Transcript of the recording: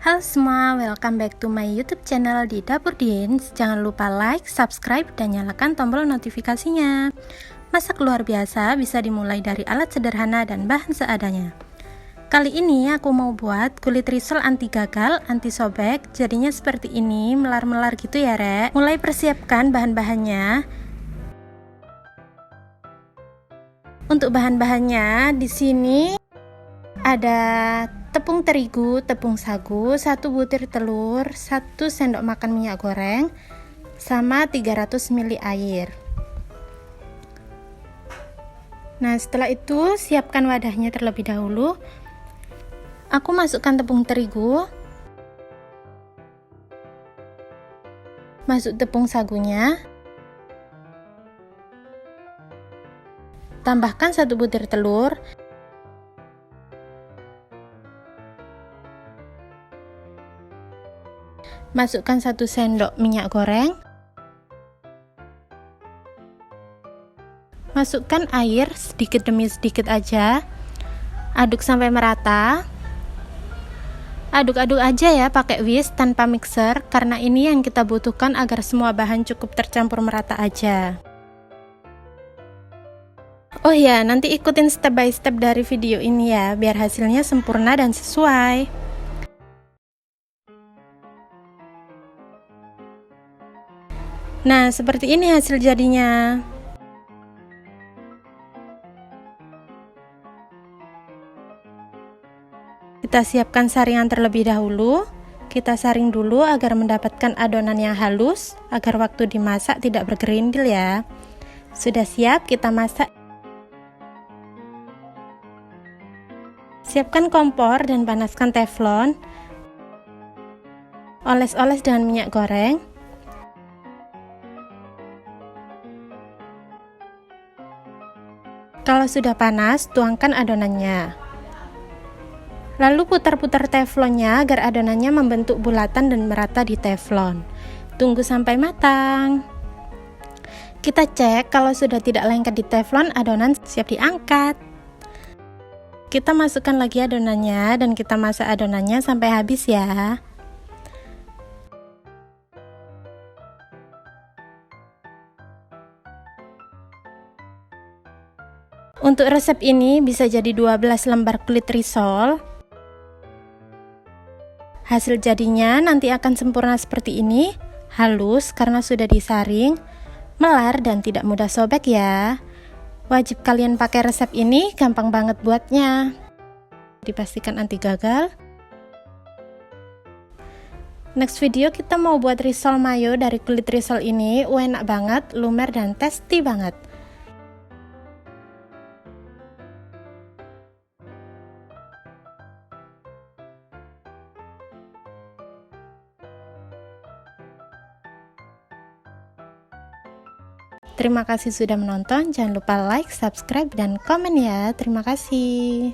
Halo semua, welcome back to my YouTube channel di Dapur Diens. Jangan lupa like, subscribe, dan nyalakan tombol notifikasinya. Masak luar biasa bisa dimulai dari alat sederhana dan bahan seadanya. Kali ini aku mau buat kulit risol anti gagal, anti sobek. Jadinya seperti ini, melar-melar gitu ya, Rek. Mulai persiapkan bahan-bahannya. Untuk bahan-bahannya di sini ada tepung terigu, tepung sagu, 1 butir telur, 1 sendok makan minyak goreng, sama 300 ml air. Nah, setelah itu siapkan wadahnya terlebih dahulu. Aku masukkan tepung terigu, masuk tepung sagunya, tambahkan 1 butir telur, masukkan 1 sendok minyak goreng, masukkan air sedikit demi sedikit aja, aduk sampai merata. Aduk-aduk aja ya pakai whisk tanpa mixer, karena ini yang kita butuhkan agar semua bahan cukup tercampur merata aja. Oh ya, nanti ikutin step by step dari video ini ya, biar hasilnya sempurna dan sesuai. Nah, seperti ini hasil jadinya. Kita siapkan saringan terlebih dahulu. Kita saring dulu agar mendapatkan adonan yang halus, agar waktu dimasak tidak bergerindil ya. Sudah siap, kita masak. Siapkan kompor dan panaskan teflon. Oles-oles dengan minyak goreng. Kalau sudah panas, tuangkan adonannya. Lalu putar-putar teflonnya agar adonannya membentuk bulatan dan merata di teflon. Tunggu sampai matang. Kita cek kalau sudah tidak lengket di teflon, adonan siap diangkat. Kita masukkan lagi adonannya dan kita masak adonannya sampai habis ya. Untuk resep ini bisa jadi 12 lembar kulit risol. Hasil jadinya nanti akan sempurna seperti ini, halus karena sudah disaring, melar dan tidak mudah sobek ya. Wajib kalian pakai resep ini, gampang banget buatnya. Dipastikan anti gagal. Next video kita mau buat risol mayo dari kulit risol ini, enak banget, lumer dan tasty banget. Terima kasih sudah menonton, jangan lupa like, subscribe, dan komen ya. Terima kasih.